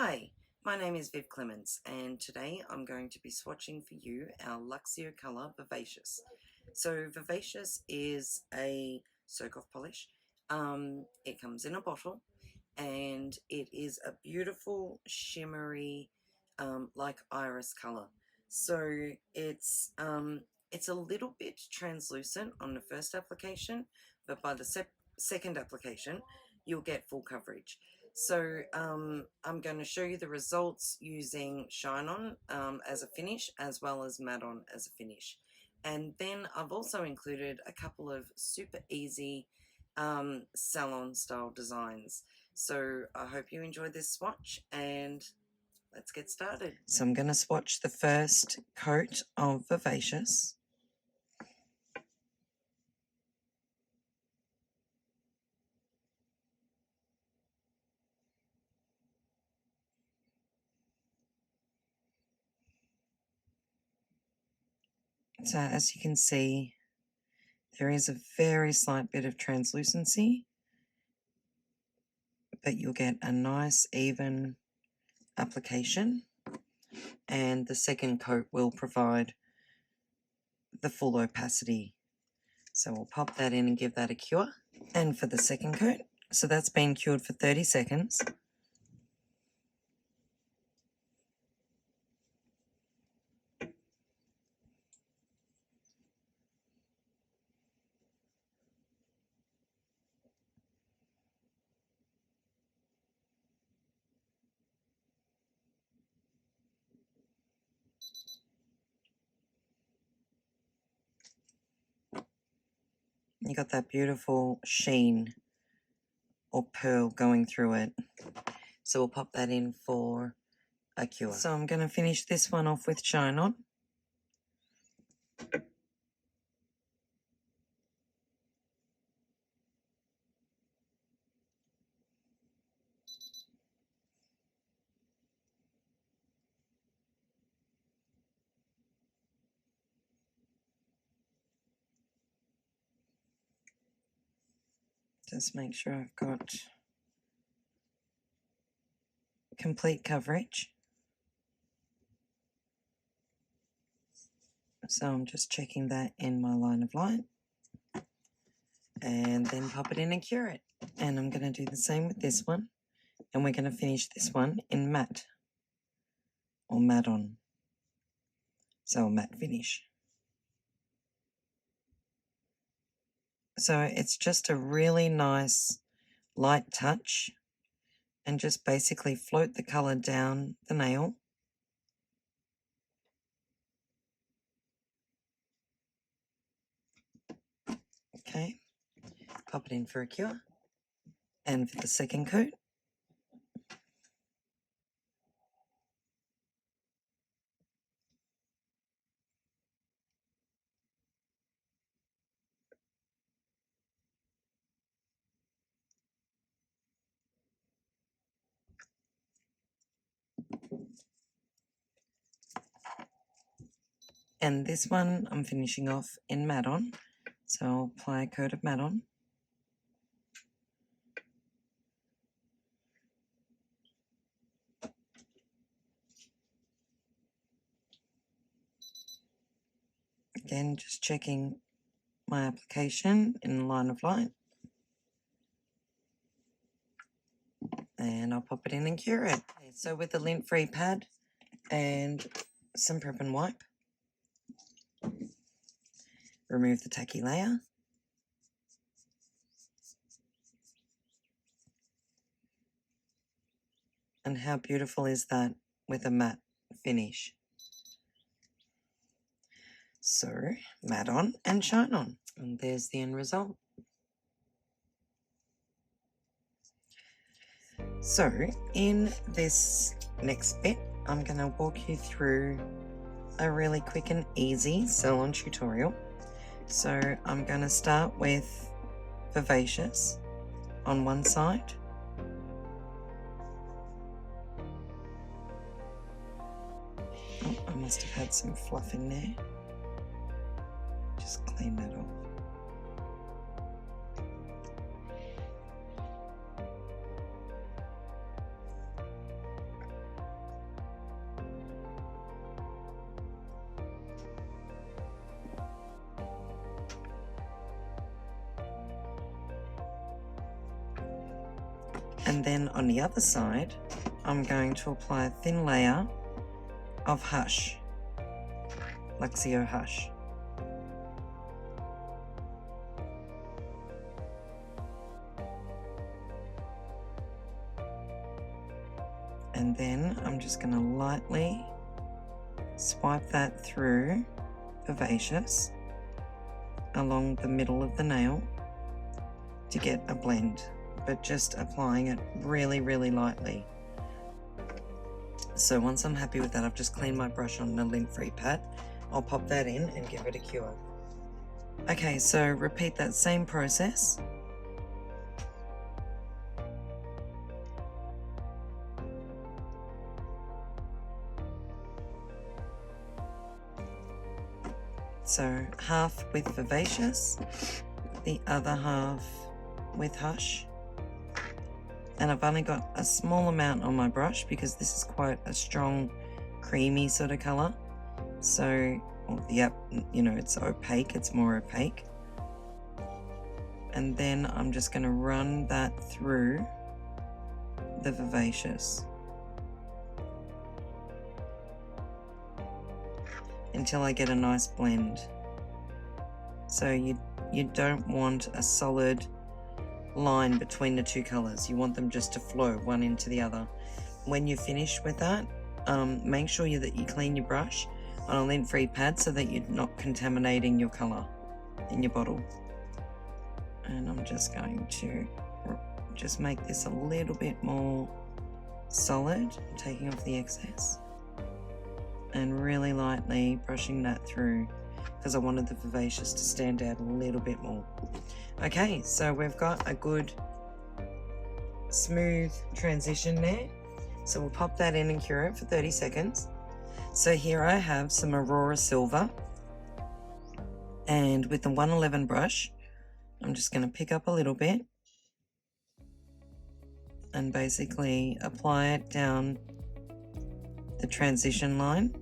Hi, my name is Viv Clements and today I'm going to be swatching for you our Luxio colour Vivacious. So Vivacious is a soak-off polish. It comes in a bottle and it is a beautiful shimmery like iris colour. So it's a little bit translucent on the first application, but by the second application you'll get full coverage. So I'm going to show you the results using Shine On as a finish as well as Matte On as a finish. And then I've also included a couple of super easy salon style designs. So I hope you enjoyed this swatch and let's get started. So I'm going to swatch the first coat of Vivacious. So as you can see, there is a very slight bit of translucency, but you'll get a nice even application, and the second coat will provide the full opacity. So we'll pop that in and give that a cure. And for the second coat, so that's been cured for 30 seconds. You got that beautiful sheen or pearl going through it. So we'll pop that in for a cure. So I'm going to finish this one off with Shine On. Just make sure I've got complete coverage. So I'm just checking that in my line of light. And then pop it in and cure it. And I'm going to do the same with this one. And we're going to finish this one in matte. Or matte on. So a matte finish. So it's just a really nice light touch. And just basically float the colour down the nail. Okay. Pop it in for a cure. And for the second coat, and this one I'm finishing off in matte on. So I'll apply a coat of matte on. Again, just checking my application in the line of light. And I'll pop it in and cure it. Okay, so with a lint-free pad and some prep and wipe, remove the tacky layer. And how beautiful is that with a matte finish? So, matte on and shine on. And there's the end result. So, in this next bit, I'm going to walk you through a really quick and easy salon tutorial. So, I'm going to start with Vivacious on one side. Oh, I must have had some fluff in there. Just clean that off. And then on the other side, I'm going to apply a thin layer of Hush, Luxio Hush. And then I'm just going to lightly swipe that through Vivacious along the middle of the nail to get a blend, but just applying it really, really lightly. So once I'm happy with that, I've just cleaned my brush on a lint-free pad. I'll pop that in and give it a cure. Okay, so repeat that same process. So half with Vivacious, the other half with Hush. And I've only got a small amount on my brush because this is quite a strong, creamy sort of colour. So, yep, you know, it's opaque, it's more opaque. And then I'm just going to run that through the Vivacious until I get a nice blend. So you don't want a solid line between the two colours. You want them just to flow one into the other. When you finish with that, make sure that you clean your brush on a lint-free pad so that you're not contaminating your colour in your bottle. And I'm just going to just make this a little bit more solid, taking off the excess and really lightly brushing that through because I wanted the Vivacious to stand out a little bit more. Okay, so we've got a good smooth transition there. So we'll pop that in and cure it for 30 seconds. So here I have some Aurora Silver, and with the 111 brush, I'm just going to pick up a little bit and basically apply it down the transition line.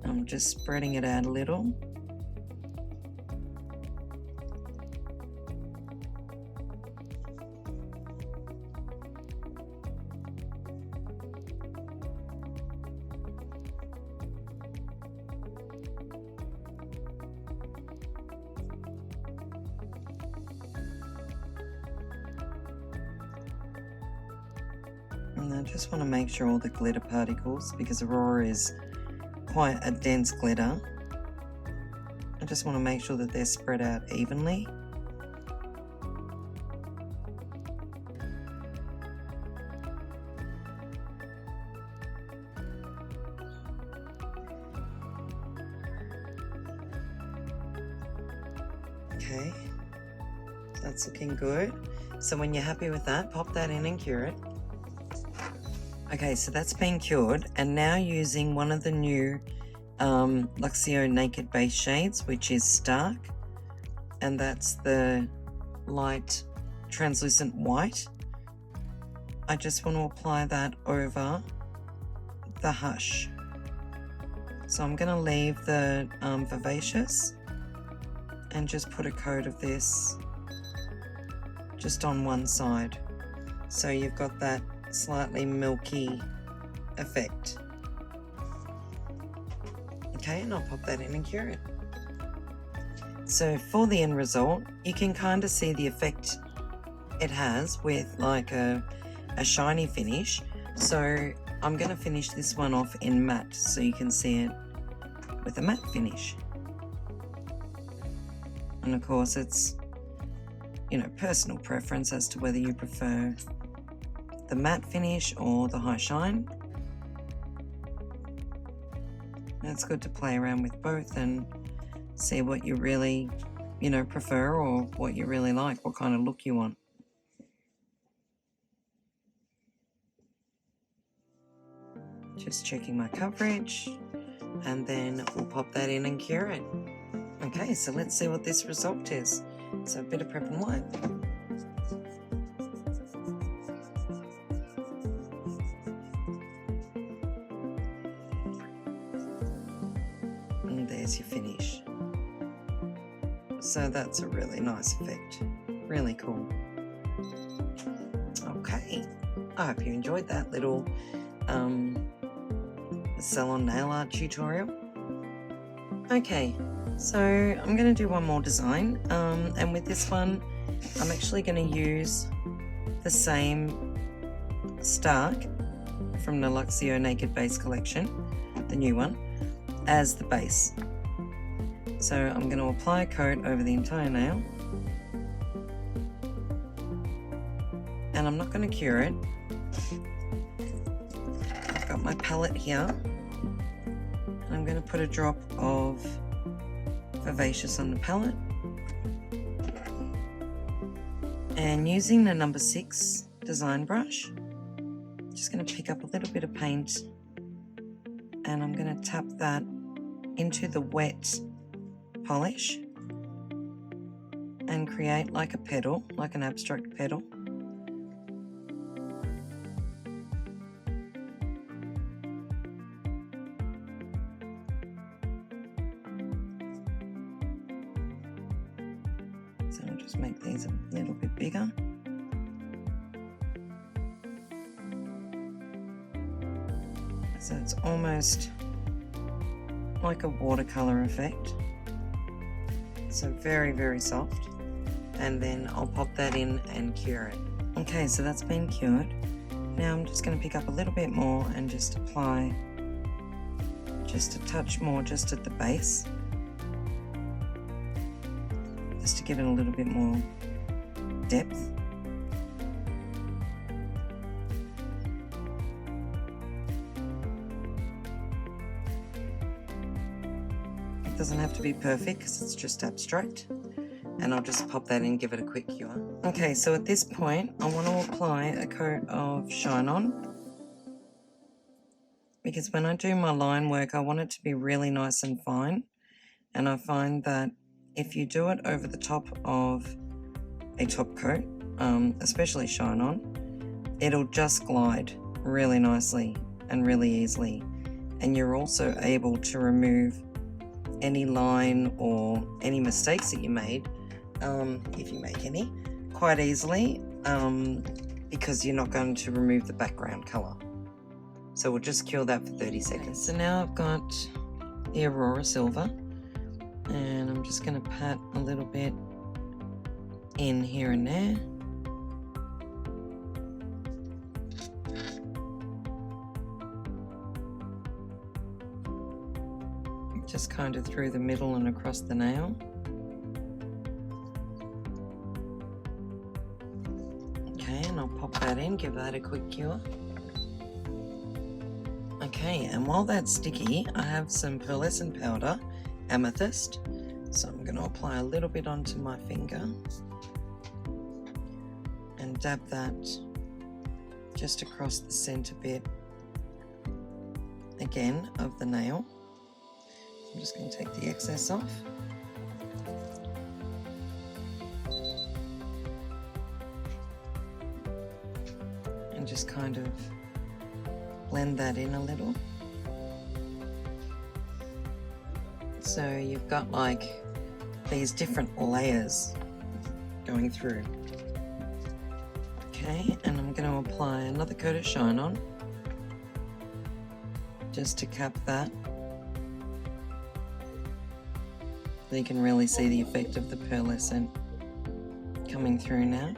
I'm just spreading it out a little. And I just want to make sure all the glitter particles, because Aurora is quite a dense glitter, I just want to make sure that they're spread out evenly. Okay, that's looking good. So when you're happy with that, pop that in and cure it. Okay, so that's been cured, and now using one of the new Luxio Naked Base shades, which is Stark, and that's the light translucent white. I just want to apply that over the Hush. So I'm going to leave the Vivacious and just put a coat of this just on one side. So you've got that slightly milky effect. Okay, and I'll pop that in and cure it. So for the end result, you can kind of see the effect it has with like a shiny finish. So I'm going to finish this one off in matte so you can see it with a matte finish. And of course it's, you know, personal preference as to whether you prefer the matte finish or the high shine. And it's good to play around with both and see what you really, you know, prefer or what you really like, what kind of look you want. Just checking my coverage, and then we'll pop that in and cure it. Okay, so let's see what this result is. So a bit of prep and wipe. And there's your finish. So that's a really nice effect. Really cool. Okay, I hope you enjoyed that little salon nail art tutorial. Okay, so I'm going to do one more design, and with this one I'm actually going to use the same Stark from the Luxio Naked Base collection, the new one, as the base. So I'm going to apply a coat over the entire nail, and I'm not going to cure it. I've got my palette here, and I'm going to put a drop of Vivacious on the palette, and using the number 6 design brush, I'm just going to pick up a little bit of paint, and I'm going to tap that into the wet polish and create like a petal, like an abstract petal. So I'll just make these a little bit bigger. So it's almost like a watercolor effect. So very, very soft. And then I'll pop that in and cure it. Okay, so that's been cured. Now I'm just going to pick up a little bit more and just apply just a touch more just at the base, just to give it a little bit more depth. It doesn't have to be perfect because it's just abstract, and I'll just pop that in, give it a quick cure. Okay, so at this point I want to apply a coat of Shine On, because when I do my line work I want it to be really nice and fine, and I find that if you do it over the top of a top coat, especially Shine On, it'll just glide really nicely and really easily, and you're also able to remove any line or any mistakes that you made, if you make any, quite easily, because you're not going to remove the background color. So we'll just cure that for 30 seconds. So now I've got the Aurora Silver, and I'm just going to pat a little bit in here and there. Just kind of through the middle and across the nail. Okay, and I'll pop that in, give that a quick cure. Okay, and while that's sticky, I have some pearlescent powder, amethyst. So I'm going to apply a little bit onto my finger and dab that just across the center bit again of the nail. I'm just going to take the excess off. And just kind of blend that in a little. So you've got like these different layers going through. Okay, and I'm going to apply another coat of Shine On just to cap that. So you can really see the effect of the pearlescent coming through now.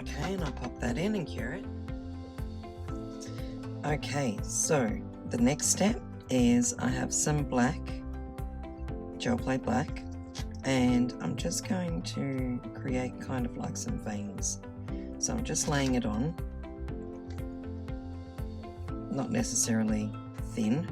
Okay, and I'll pop that in and cure it. Okay, so the next step is I have some black, gel plate black, and I'm just going to create kind of like some veins. So I'm just laying it on. Not necessarily thin.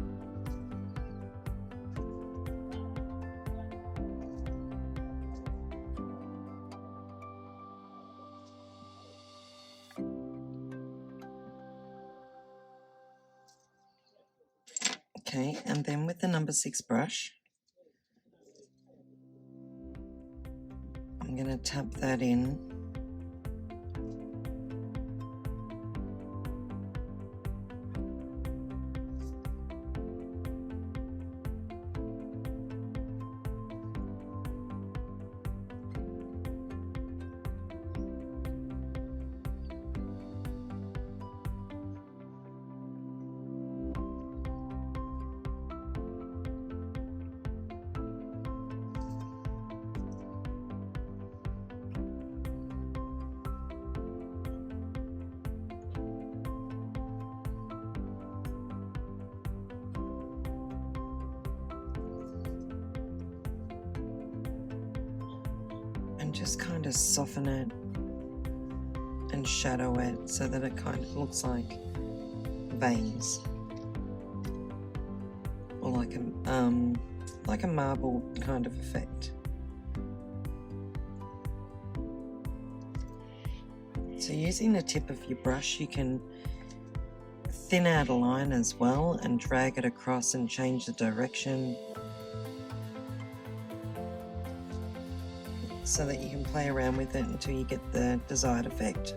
Okay, and then with the number 6 brush, I'm going to tap that in. just kind of soften it and shadow it so that it kind of looks like veins, or like a marble kind of effect. So using the tip of your brush, you can thin out a line as well and drag it across and change the direction so that you can play around with it until you get the desired effect.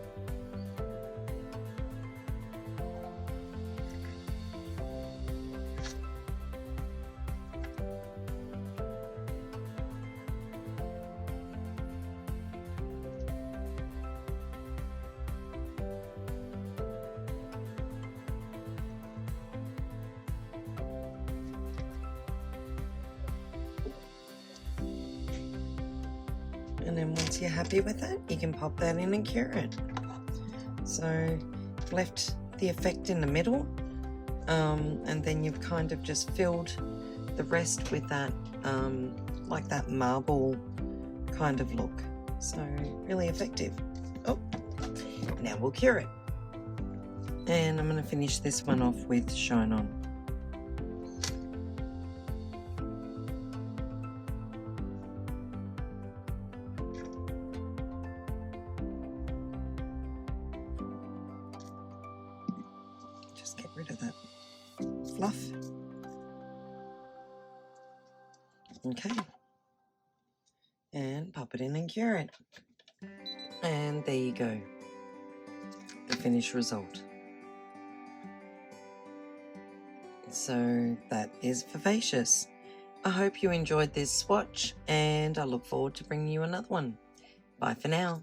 And then once you're happy with it, you can pop that in and cure it. So left the effect in the middle, and then you've kind of just filled the rest with that, like that marble kind of look. So really effective. Oh, now we'll cure it. And I'm going to finish this one off with Shine On. Just get rid of that fluff. Okay. And pop it in and cure it. And there you go. The finished result. So that is Vivacious. I hope you enjoyed this swatch, and I look forward to bringing you another one. Bye for now.